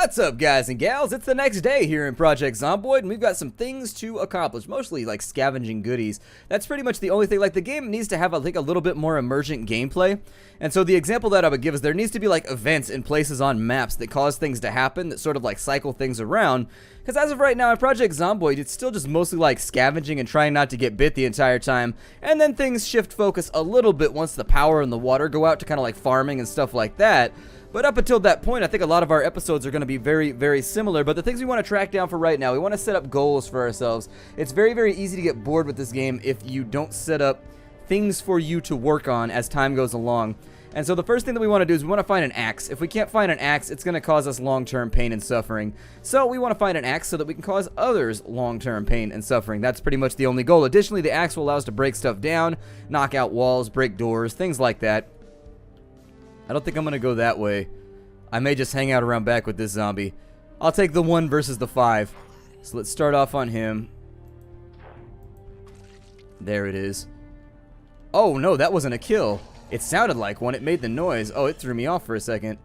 What's up, guys and gals? It's the next day here in Project Zomboid, and we've got some things to accomplish, mostly like scavenging goodies. That's pretty much the only thing. Like, the game needs to have, I think, a little bit more emergent gameplay. And so the example that I would give is there needs to be like events and places on maps that cause things to happen, that sort of like cycle things around. Because as of right now in Project Zomboid, it's still just mostly like scavenging and trying not to get bit the entire time. And then things shift focus a little bit once the power and the water go out to kind of like farming and stuff like that. But up until that point, I think a lot of our episodes are going to be very, very similar. But the things we want to track down for right now, we want to set up goals for ourselves. It's very, very easy to get bored with this game if you don't set up things for you to work on as time goes along. And so the first thing that we want to do is we want to find an axe. If we can't find an axe, it's going to cause us long-term pain and suffering. So we want to find an axe so that we can cause others long-term pain and suffering. That's pretty much the only goal. Additionally, the axe will allow us to break stuff down, knock out walls, break doors, things like that. I don't think I'm going to go that way. I may just hang out around back with this zombie. I'll take the 1 versus the 5. So let's start off on him. There it is. Oh, no, that wasn't a kill. It sounded like one. It made the noise. Oh, it threw me off for a second.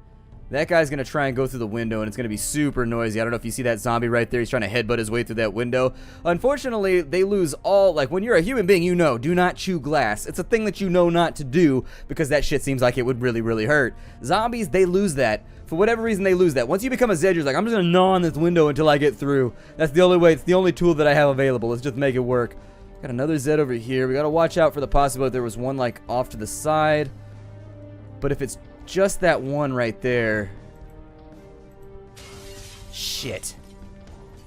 That guy's going to try and go through the window, and it's going to be super noisy. I don't know if you see that zombie right there. He's trying to headbutt his way through that window. Unfortunately, they lose all, like, when you're a human being, you know, do not chew glass. It's a thing that you know not to do because that shit seems like it would really, really hurt. Zombies, they lose that. For whatever reason, they lose that. Once you become a Zed, you're like, I'm just going to gnaw on this window until I get through. That's the only way. It's the only tool that I have available. Let's just make it work. Got another Zed over here. We got to watch out for the possibility there was one, like, off to the side. But if it's just that one right there... Shit.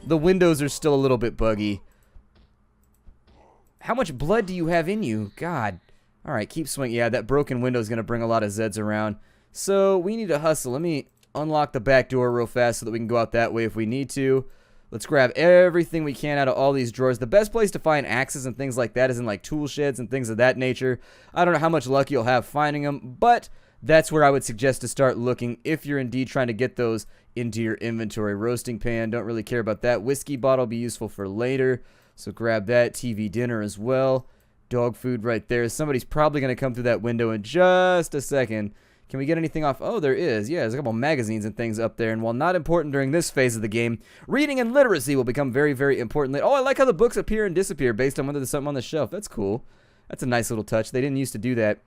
The windows are still a little bit buggy. How much blood do you have in you? God. Alright, keep swinging. Yeah, that broken window is going to bring a lot of Zeds around. So, we need to hustle. Let me unlock the back door real fast so that we can go out that way if we need to. Let's grab everything we can out of all these drawers. The best place to find axes and things like that is in like tool sheds and things of that nature. I don't know how much luck you'll have finding them, but that's where I would suggest to start looking if you're indeed trying to get those into your inventory. Roasting pan, don't really care about that. Whiskey bottle will be useful for later, so grab that. TV dinner as well. Dog food right there. Somebody's probably going to come through that window in just a second. Can we get anything off? Oh, there is. Yeah, there's a couple magazines and things up there. And while not important during this phase of the game, reading and literacy will become very, very important. Oh, I like how the books appear and disappear based on whether there's something on the shelf. That's cool. That's a nice little touch. They didn't used to do that.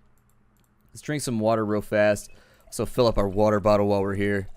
Let's drink some water real fast. So fill up our water bottle while we're here.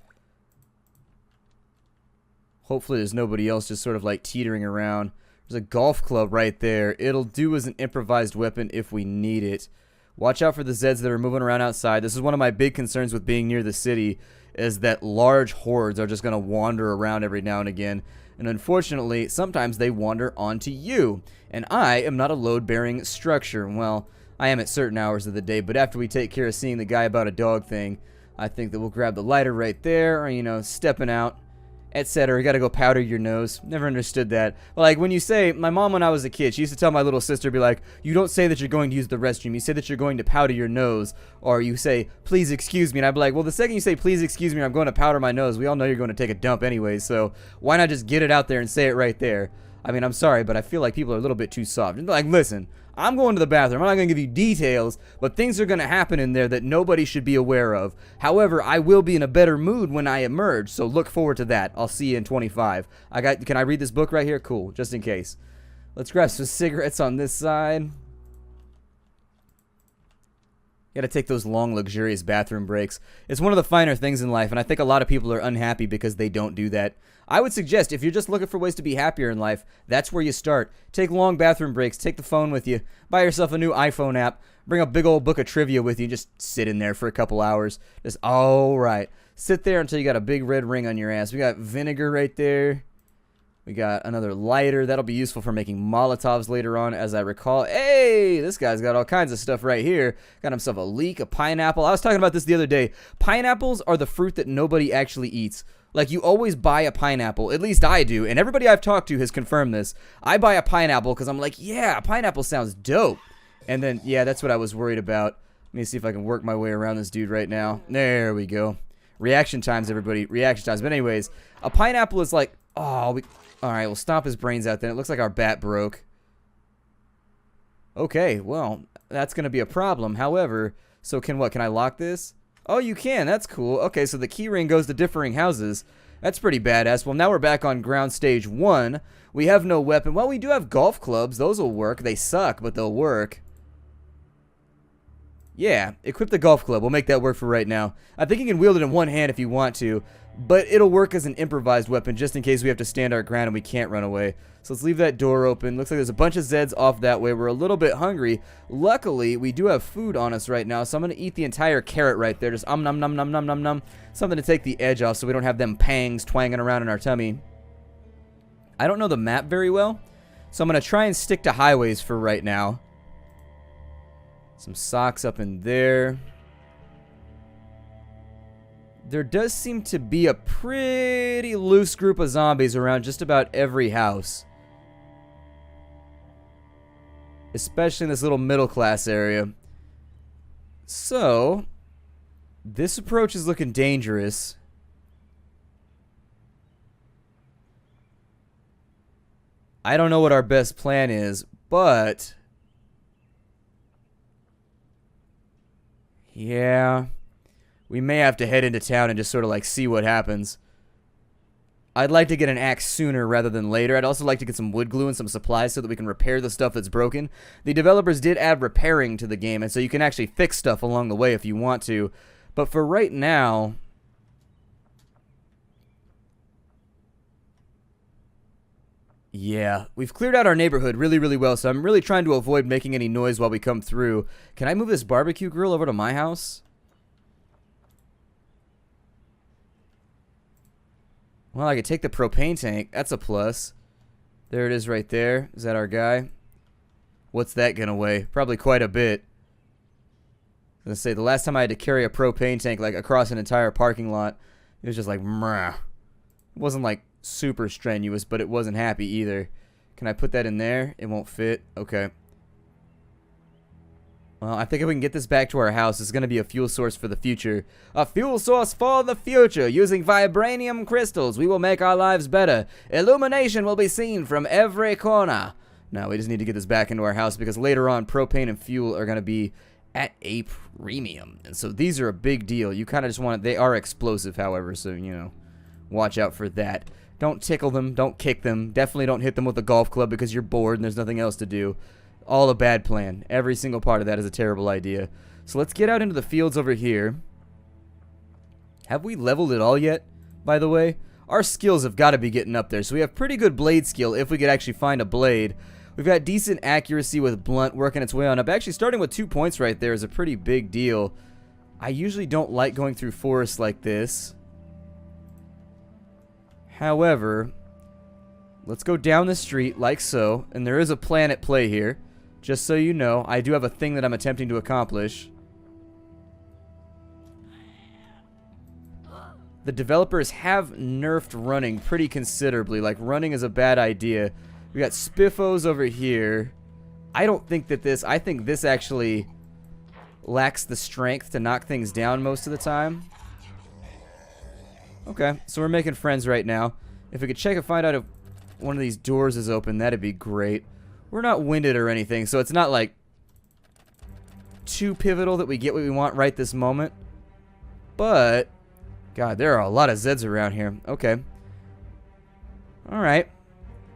Hopefully there's nobody else just sort of like teetering around. There's a golf club right there. It'll do as an improvised weapon if we need it. Watch out for the Zeds that are moving around outside. This is one of my big concerns with being near the city, is that large hordes are just going to wander around every now and again. And unfortunately, sometimes they wander onto you. And I am not a load-bearing structure. Well, I am at certain hours of the day, but after we take care of seeing the guy about a dog thing, I think that we'll grab the lighter right there, or, you know, stepping out, etc. You gotta go powder your nose. Never understood that. Like, when you say, my mom when I was a kid, she used to tell my little sister, be like, you don't say that you're going to use the restroom, you say that you're going to powder your nose, or you say, please excuse me, and I'd be like, well, the second you say, please excuse me, I'm going to powder my nose, we all know you're going to take a dump anyway, so why not just get it out there and say it right there? I mean, I'm sorry, but I feel like people are a little bit too soft. Like, listen, I'm going to the bathroom. I'm not going to give you details, but things are going to happen in there that nobody should be aware of. However, I will be in a better mood when I emerge, so look forward to that. I'll see you in 25. Can I read this book right here? Cool, just in case. Let's grab some cigarettes on this side. You gotta take those long, luxurious bathroom breaks. It's one of the finer things in life, and I think a lot of people are unhappy because they don't do that. I would suggest, if you're just looking for ways to be happier in life, that's where you start. Take long bathroom breaks, take the phone with you, buy yourself a new iPhone app, bring a big old book of trivia with you, just sit in there for a couple hours. Just, alright. Sit there until you got a big red ring on your ass. We got vinegar right there. We got another lighter. That'll be useful for making Molotovs later on, as I recall. Hey, this guy's got all kinds of stuff right here. Got himself a leek, a pineapple. I was talking about this the other day. Pineapples are the fruit that nobody actually eats. Like, you always buy a pineapple. At least I do. And everybody I've talked to has confirmed this. I buy a pineapple because I'm like, yeah, pineapple sounds dope. And then, yeah, that's what I was worried about. Let me see if I can work my way around this dude right now. There we go. Reaction times, everybody. Reaction times. But anyways, a pineapple is like, oh, alright, we'll stomp his brains out then. It looks like our bat broke. Okay, well, that's going to be a problem. However, so can I lock this? Oh, you can. That's cool. Okay, so the key ring goes to differing houses. That's pretty badass. Well, now we're back on ground stage 1. We have no weapon. Well, we do have golf clubs. Those will work. They suck, but they'll work. Yeah, equip the golf club. We'll make that work for right now. I think you can wield it in one hand if you want to, but it'll work as an improvised weapon just in case we have to stand our ground and we can't run away. So let's leave that door open. Looks like there's a bunch of Zeds off that way. We're a little bit hungry. Luckily, we do have food on us right now, so I'm going to eat the entire carrot right there. Just nom nom nom nom nom nom. Something to take the edge off so we don't have them pangs twanging around in our tummy. I don't know the map very well, so I'm going to try and stick to highways for right now. Some socks up in there. There does seem to be a pretty loose group of zombies around just about every house. Especially in this little middle class area. So, this approach is looking dangerous. I don't know what our best plan is, but yeah, we may have to head into town and just sort of like see what happens. I'd like to get an axe sooner rather than later. I'd also like to get some wood glue and some supplies so that we can repair the stuff that's broken. The developers did add repairing to the game, and so you can actually fix stuff along the way if you want to. But for right now, yeah, we've cleared out our neighborhood really, really well, so I'm really trying to avoid making any noise while we come through. Can I move this barbecue grill over to my house? Well, I could take the propane tank. That's a plus. There it is right there. Is that our guy? What's that gonna weigh? Probably quite a bit. I was gonna say, the last time I had to carry a propane tank like across an entire parking lot, it was just like, meh. It wasn't like super strenuous, but it wasn't happy either. Can I put that in there? It won't fit. Okay. Well, I think if we can get this back to our house, it's going to be a fuel source for the future. A fuel source for the future. Using vibranium crystals, we will make our lives better. Illumination will be seen from every corner. Now, we just need to get this back into our house because later on, propane and fuel are going to be at a premium. And so these are a big deal. You kind of just want it. They are explosive, however, so, you know, watch out for that. Don't tickle them. Don't kick them. Definitely don't hit them with a golf club because you're bored and there's nothing else to do. All a bad plan. Every single part of that is a terrible idea. So let's get out into the fields over here. Have we leveled it all yet, by the way? Our skills have got to be getting up there. So we have pretty good blade skill if we could actually find a blade. We've got decent accuracy with blunt working its way on up. Actually, starting with 2 points right there is a pretty big deal. I usually don't like going through forests like this. However, let's go down the street like so. And there is a plan at play here. Just so you know, I do have a thing that I'm attempting to accomplish. The developers have nerfed running pretty considerably. Like, running is a bad idea. We got spiffos over here. I don't think that this... I think this actually lacks the strength to knock things down most of the time. Okay, so we're making friends right now. If we could check and find out if one of these doors is open, that'd be great. We're not winded or anything, so it's not like too pivotal that we get what we want right this moment. But, God, there are a lot of Zeds around here. Okay. Alright.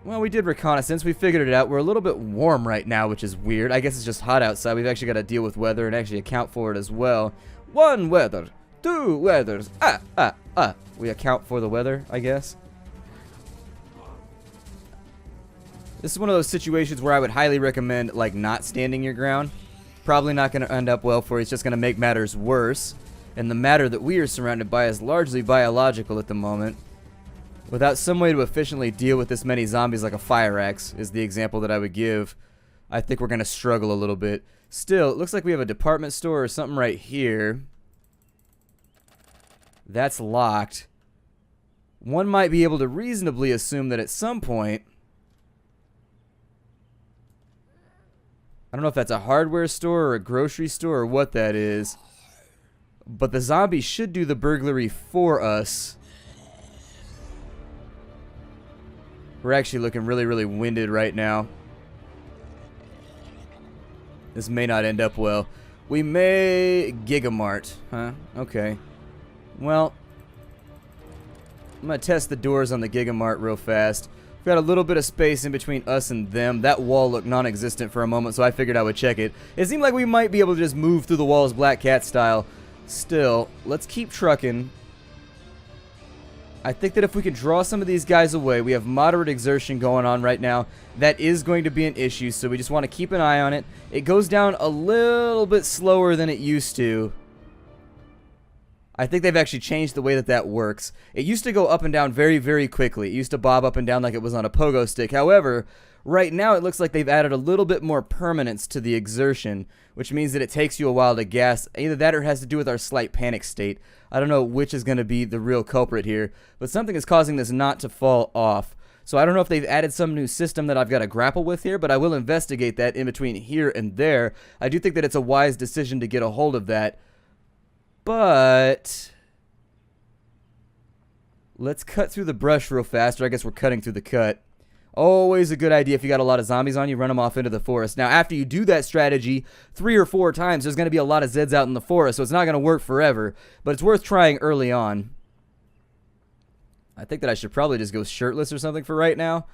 Well, we did reconnaissance. We figured it out. We're a little bit warm right now, which is weird. I guess it's just hot outside. We've actually got to deal with weather and actually account for it as well. 1 weather. 2 weathers. We account for the weather, I guess. This is one of those situations where I would highly recommend, like, not standing your ground. Probably not going to end up well for you. It's just going to make matters worse. And the matter that we are surrounded by is largely biological at the moment. Without some way to efficiently deal with this many zombies like a fire axe, is the example that I would give, I think we're going to struggle a little bit. Still, it looks like we have a department store or something right here. That's locked. One might be able to reasonably assume that at some point... I don't know if that's a hardware store or a grocery store or what that is. But the zombies should do the burglary for us. We're actually looking really, really winded right now. This may not end up well. We may... Gigamart, huh? Okay. Well, I'm going to test the doors on the Gigamart real fast. We've got a little bit of space in between us and them. That wall looked non-existent for a moment, so I figured I would check it. It seemed like we might be able to just move through the walls Black Cat style. Still, let's keep trucking. I think that if we can draw some of these guys away, we have moderate exertion going on right now. That is going to be an issue, so we just want to keep an eye on it. It goes down a little bit slower than it used to. I think they've actually changed the way that that works. It used to go up and down very, very quickly. It used to bob up and down like it was on a pogo stick. However, right now it looks like they've added a little bit more permanence to the exertion, which means that it takes you a while to gas. Either that or it has to do with our slight panic state. I don't know which is going to be the real culprit here, but something is causing this not to fall off. So I don't know if they've added some new system that I've got to grapple with here, but I will investigate that in between here and there. I do think that it's a wise decision to get a hold of that. But let's cut through the brush real fast, or I guess we're cutting through the cut. Always a good idea if you got a lot of zombies on you, run them off into the forest. Now, after you do that strategy 3 or 4 times, there's going to be a lot of Zeds out in the forest, so it's not going to work forever, but it's worth trying early on. I think that I should probably just go shirtless or something for right now.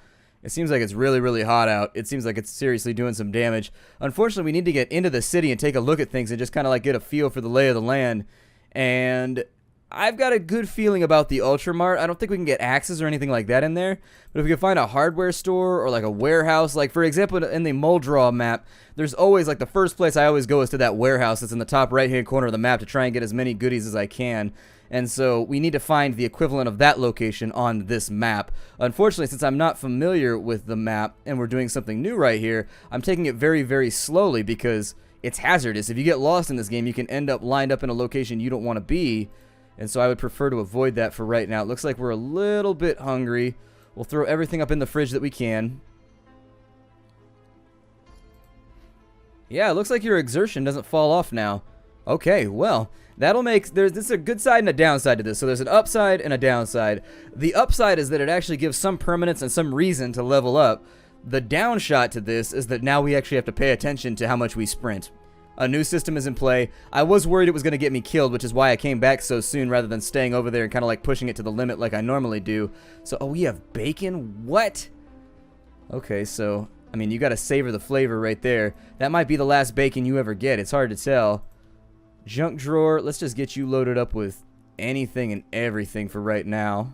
It seems like it's really, really hot out. It seems like it's seriously doing some damage. Unfortunately, we need to get into the city and take a look at things and just kind of like get a feel for the lay of the land. And I've got a good feeling about the Ultramart. I don't think we can get axes or anything like that in there. But if we can find a hardware store or like a warehouse, like for example in the Muldraw map, there's always like the first place I always go is to that warehouse that's in the top right-hand corner of the map to try and get as many goodies as I can. And so we need to find the equivalent of that location on this map. Unfortunately, since I'm not familiar with the map and we're doing something new right here, I'm taking it very, very slowly because it's hazardous. If you get lost in this game, you can end up lined up in a location you don't want to be. And so I would prefer to avoid that for right now. It looks like we're a little bit hungry. We'll throw everything up in the fridge that we can. Yeah, it looks like your exertion doesn't fall off now. Okay, well, that'll make, this is a good side and a downside to this. So there's an upside and a downside. The upside is that it actually gives some permanence and some reason to level up. The downshot to this is that now we actually have to pay attention to how much we sprint. A new system is in play. I was worried it was going to get me killed, which is why I came back so soon rather than staying over there and kind of like pushing it to the limit like I normally do. So, oh, we have bacon? What? Okay, so, I mean, you got to savor the flavor right there. That might be the last bacon you ever get. It's hard to tell. Junk drawer, let's just get you loaded up with anything and everything for right now.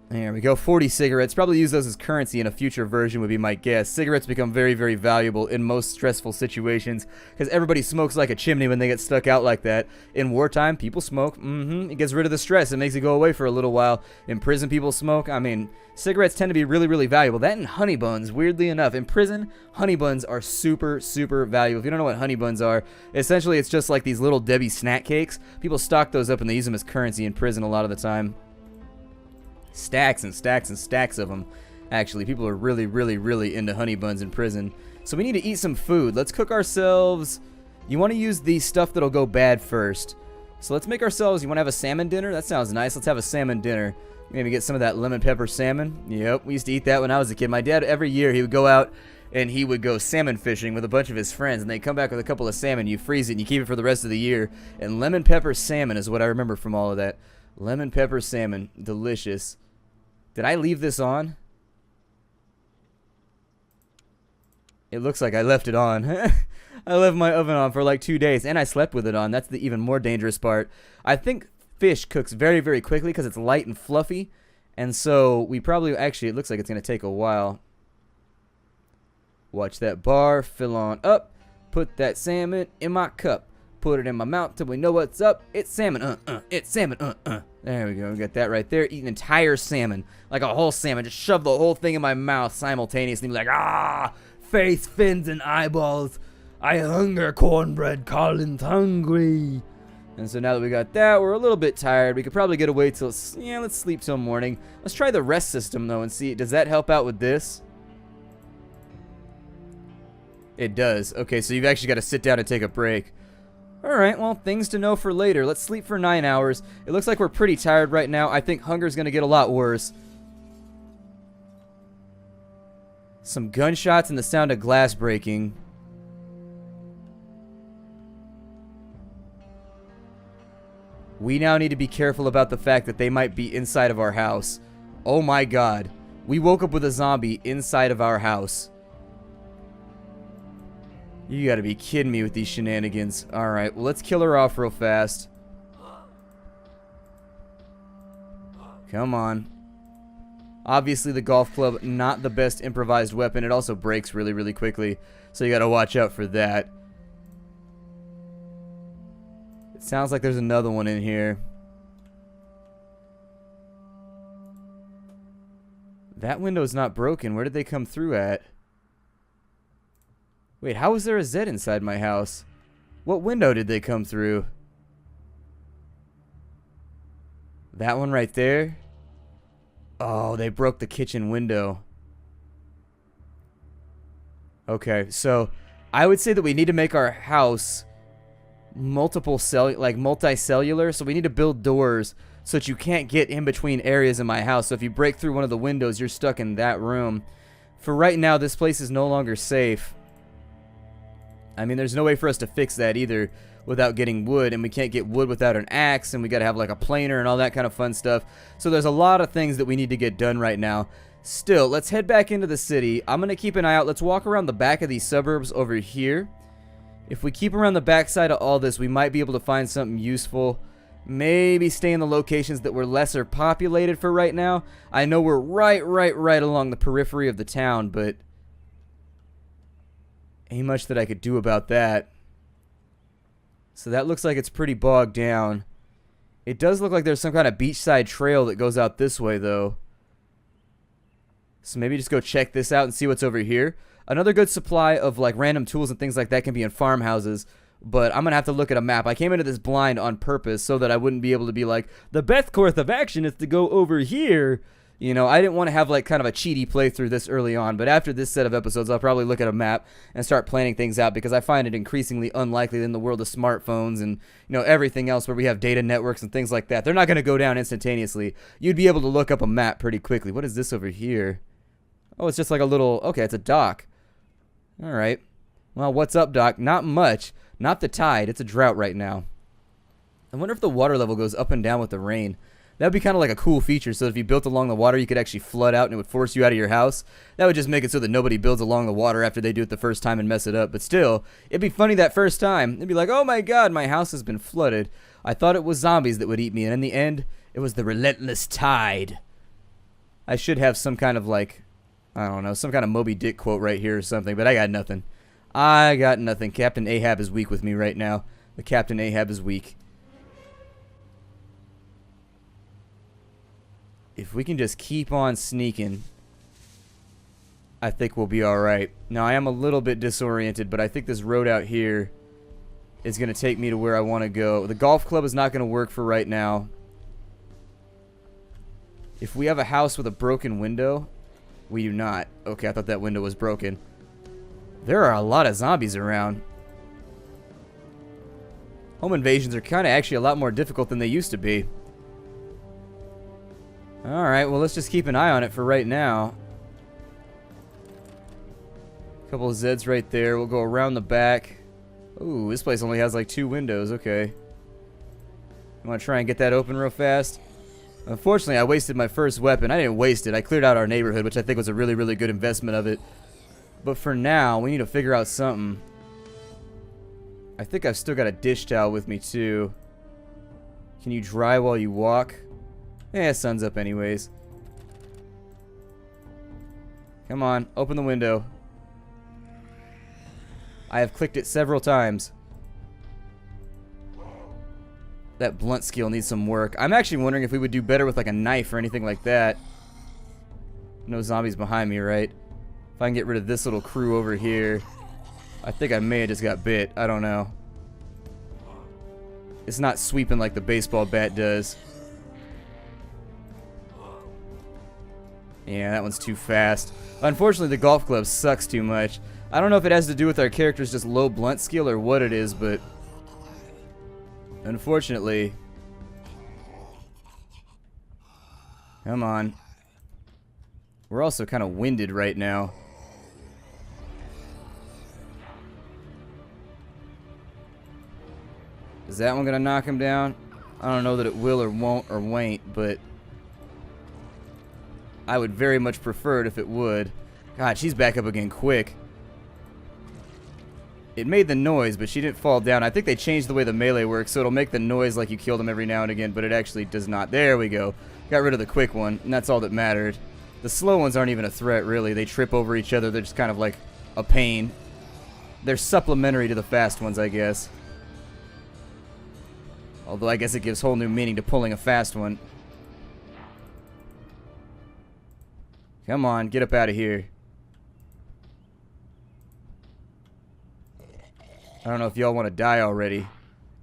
There we go, 40 cigarettes. Probably use those as currency in a future version would be my guess. Cigarettes become very, very valuable in most stressful situations because everybody smokes like a chimney when they get stuck out like that. In wartime, people smoke. It gets rid of the stress. It makes it go away for a little while. In prison, people smoke. I mean, cigarettes tend to be really, really valuable. That and honey buns, weirdly enough. In prison, honey buns are super, super valuable. If you don't know what honey buns are, essentially it's just like these little Debbie snack cakes. People stock those up and they use them as currency in prison a lot of the time. Stacks and stacks and stacks of them. Actually, people are really, really, really into honey buns in prison. So we need to eat some food. Let's cook ourselves. You want to use the stuff that'll go bad first. So let's make ourselves, you want to have a salmon dinner? That sounds nice. Let's have a salmon dinner. Maybe get some of that lemon pepper salmon. Yep, we used to eat that when I was a kid. My dad, every year, he would go out and he would go salmon fishing with a bunch of his friends. And they'd come back with a couple of salmon. You freeze it and you keep it for the rest of the year. And lemon pepper salmon is what I remember from all of that. Lemon pepper salmon. Delicious. Did I leave this on? It looks like I left it on. I left my oven on for like 2 days, and I slept with it on. That's the even more dangerous part. I think fish cooks very, very quickly because it's light and fluffy, and so we probably, actually, it looks like it's going to take a while. Watch that bar fill on up. Put that salmon in my cup. Put it in my mouth till we know what's up. It's salmon, it's salmon, There we go, we got that right there. Eat an entire salmon, like a whole salmon. Just shove the whole thing in my mouth simultaneously. Be like, ah, face, fins, and eyeballs. I hunger, cornbread, Colin's hungry. And so now that we got that, we're a little bit tired. We could probably get away till, yeah, let's sleep till morning. Let's try the rest system, though, and see, does that help out with this? It does. Okay, so you've actually got to sit down and take a break. Alright, well, things to know for later. Let's sleep for 9 hours. It looks like we're pretty tired right now. I think hunger's going to get a lot worse. Some gunshots and the sound of glass breaking. We now need to be careful about the fact that they might be inside of our house. Oh my god. We woke up with a zombie inside of our house. You gotta be kidding me with these shenanigans. Alright, well, let's kill her off real fast. Come on. Obviously, the golf club, not the best improvised weapon. It also breaks really, really quickly. So you gotta watch out for that. It sounds like there's another one in here. That window's not broken. Where did they come through at? Wait, how was there a Z inside my house? What window did they come through? That one right there? Oh, they broke the kitchen window. Okay, so I would say that we need to make our house multicellular, so we need to build doors so that you can't get in between areas in my house. So if you break through one of the windows, you're stuck in that room. For right now, this place is no longer safe. I mean, there's no way for us to fix that either without getting wood, and we can't get wood without an axe, and we gotta have like a planer and all that kind of fun stuff. So there's a lot of things that we need to get done right now. Still, let's head back into the city. I'm gonna keep an eye out. Let's walk around the back of these suburbs over here. If we keep around the backside of all this, we might be able to find something useful. Maybe stay in the locations that were lesser populated for right now. I know we're right along the periphery of the town, but ain't much that I could do about that. So that looks like it's pretty bogged down. It does look like there's some kind of beachside trail that goes out this way, though. So maybe just go check this out and see what's over here. Another good supply of like random tools and things like that can be in farmhouses, but I'm gonna have to look at a map. I came into this blind on purpose so that I wouldn't be able to be like, the best course of action is to go over here. You know, I didn't want to have like kind of a cheaty playthrough this early on, but after this set of episodes, I'll probably look at a map and start planning things out, because I find it increasingly unlikely in the world of smartphones and, you know, everything else where we have data networks and things like that. They're not going to go down instantaneously. You'd be able to look up a map pretty quickly. What is this over here? Oh, it's just like a little, okay, it's a dock. All right. Well, what's up, doc? Not much. Not the tide. It's a drought right now. I wonder if the water level goes up and down with the rain. That would be kind of like a cool feature, so if you built along the water, you could actually flood out and it would force you out of your house. That would just make it so that nobody builds along the water after they do it the first time and mess it up. But still, it'd be funny that first time. It'd be like, oh my god, my house has been flooded. I thought it was zombies that would eat me, and in the end, it was the relentless tide. I should have some kind of like, I don't know, some kind of Moby Dick quote right here or something, but I got nothing. I got nothing. Captain Ahab is weak with me right now. The Captain Ahab is weak. If we can just keep on sneaking, I think we'll be alright. Now, I am a little bit disoriented, but I think this road out here is going to take me to where I want to go. The golf club is not going to work for right now. If we have a house with a broken window, we do not. Okay, I thought that window was broken. There are a lot of zombies around. Home invasions are kind of actually a lot more difficult than they used to be. Alright, well, let's just keep an eye on it for right now. A couple of Zeds right there. We'll go around the back. Ooh, this place only has like 2 windows. Okay. You want to try and get that open real fast? Unfortunately, I wasted my first weapon. I didn't waste it. I cleared out our neighborhood, which I think was a really, really good investment of it. But for now, we need to figure out something. I think I've still got a dish towel with me, too. Can you dry while you walk? Yeah, sun's up anyways. Come on, open the window. I have clicked it several times. That blunt skill needs some work. I'm actually wondering if we would do better with like a knife or anything like that. No zombies behind me, right? If I can get rid of this little crew over here. I think I may have just got bit. I don't know. It's not sweeping like the baseball bat does. Yeah, that one's too fast. Unfortunately, the golf club sucks too much. I don't know if it has to do with our character's just low blunt skill or what it is, but unfortunately. Come on. We're also kind of winded right now. Is that one going to knock him down? I don't know that it will or won't or won't, but I would very much prefer it if it would. God, she's back up again quick. It made the noise, but she didn't fall down. I think they changed the way the melee works, so it'll make the noise like you kill them every now and again, but it actually does not. There we go. Got rid of the quick one, and that's all that mattered. The slow ones aren't even a threat, really. They trip over each other. They're just kind of like a pain. They're supplementary to the fast ones, I guess. Although I guess it gives whole new meaning to pulling a fast one. Come on, get up out of here. I don't know if y'all want to die already.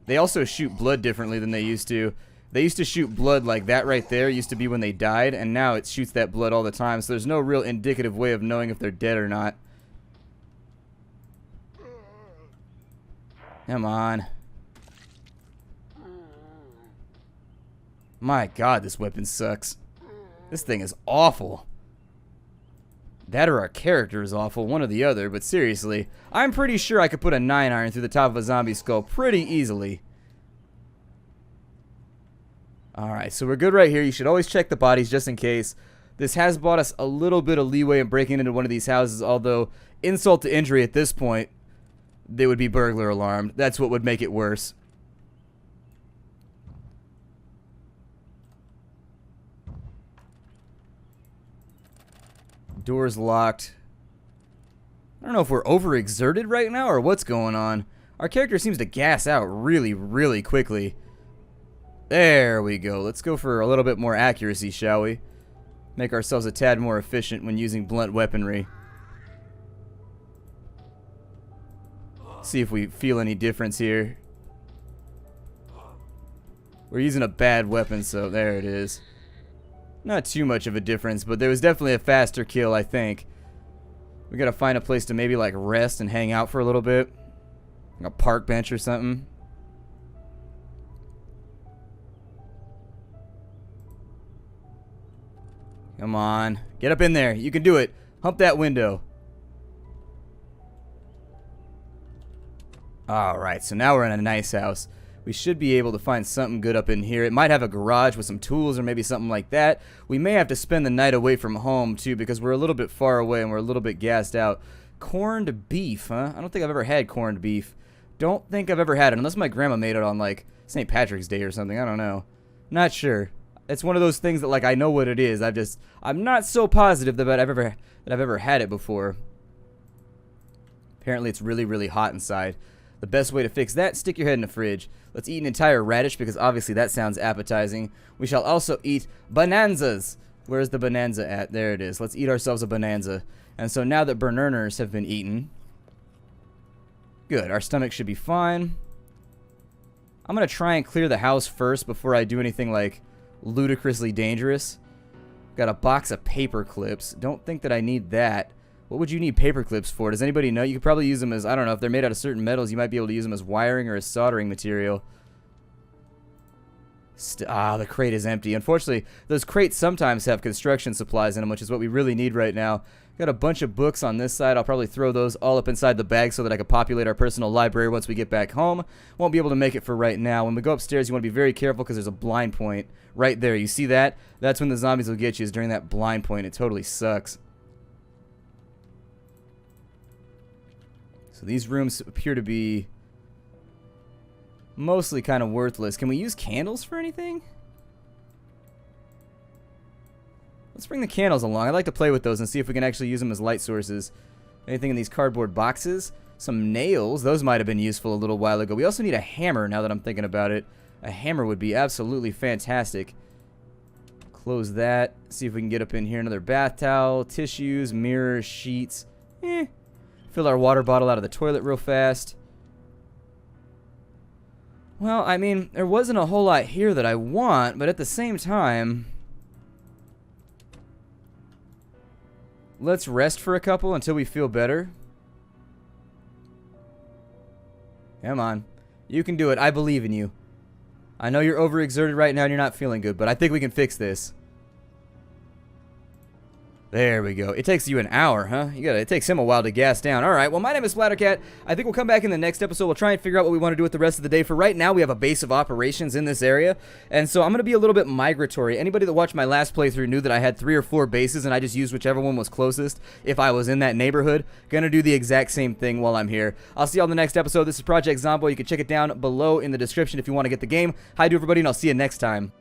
They also shoot blood differently than they used to. They used to shoot blood like that right there used to be when they died, and now it shoots that blood all the time, so there's no real indicative way of knowing if they're dead or not. Come on. My God, this weapon sucks. This thing is awful. That or our character is awful, one or the other, but seriously, I'm pretty sure I could put a 9-iron through the top of a zombie skull pretty easily. Alright, so we're good right here. You should always check the bodies just in case. This has bought us a little bit of leeway in breaking into one of these houses, although, insult to injury at this point, they would be burglar alarmed. That's what would make it worse. Door's locked. I don't know if we're overexerted right now or what's going on. Our character seems to gas out really, really quickly. There we go. Let's go for a little bit more accuracy, shall we? Make ourselves a tad more efficient when using blunt weaponry. See if we feel any difference here. We're using a bad weapon, so there it is. Not too much of a difference, but there was definitely a faster kill, I think. We gotta find a place to maybe like rest and hang out for a little bit. Like a park bench or something. Come on. Get up in there. You can do it. Hump that window. Alright, so now we're in a nice house. We should be able to find something good up in here. It might have a garage with some tools or maybe something like that. We may have to spend the night away from home, too, because we're a little bit far away and we're a little bit gassed out. Corned beef, huh? I don't think I've ever had corned beef. Don't think I've ever had it, unless my grandma made it on, like, St. Patrick's Day or something. I don't know. Not sure. It's one of those things that, like, I know what it is. I'm not so positive that I've ever had it before. Apparently, it's really, really hot inside. The best way to fix that, stick your head in the fridge. Let's eat an entire radish because obviously that sounds appetizing. We shall also eat bonanzas. Where's the bonanza at? There it is. Let's eat ourselves a bonanza. And so now that burners have been eaten, good. Our stomach should be fine. I'm going to try and clear the house first before I do anything like ludicrously dangerous. Got a box of paper clips. Don't think that I need that. What would you need paper clips for? Does anybody know? You could probably use them as, I don't know, if they're made out of certain metals, you might be able to use them as wiring or as soldering material. The crate is empty. Unfortunately, those crates sometimes have construction supplies in them, which is what we really need right now. Got a bunch of books on this side. I'll probably throw those all up inside the bag so that I can populate our personal library once we get back home. Won't be able to make it for right now. When we go upstairs, you want to be very careful because there's a blind point right there. You see that? That's when the zombies will get you, is during that blind point. It totally sucks. So these rooms appear to be mostly kind of worthless. Can we use candles for anything? Let's bring the candles along. I'd like to play with those and see if we can actually use them as light sources. Anything in these cardboard boxes? Some nails. Those might have been useful a little while ago. We also need a hammer now that I'm thinking about it. A hammer would be absolutely fantastic. Close that. See if we can get up in here. Another bath towel, tissues, mirrors, sheets. Fill our water bottle out of the toilet real fast. Well, I mean, there wasn't a whole lot here that I want, but at the same time, let's rest for a couple until we feel better. Come on. You can do it. I believe in you. I know you're overexerted right now and you're not feeling good, but I think we can fix this. There we go. It takes you an hour, huh? It takes him a while to gas down. All right. Well, my name is Splattercat. I think we'll come back in the next episode. We'll try and figure out what we want to do with the rest of the day. For right now, we have a base of operations in this area, and so I'm going to be a little bit migratory. Anybody that watched my last playthrough knew that I had 3 or 4 bases, and I just used whichever one was closest if I was in that neighborhood. Going to do the exact same thing while I'm here. I'll see you on the next episode. This is Project Zomboid. You can check it down below in the description if you want to get the game. Hi to everybody, and I'll see you next time.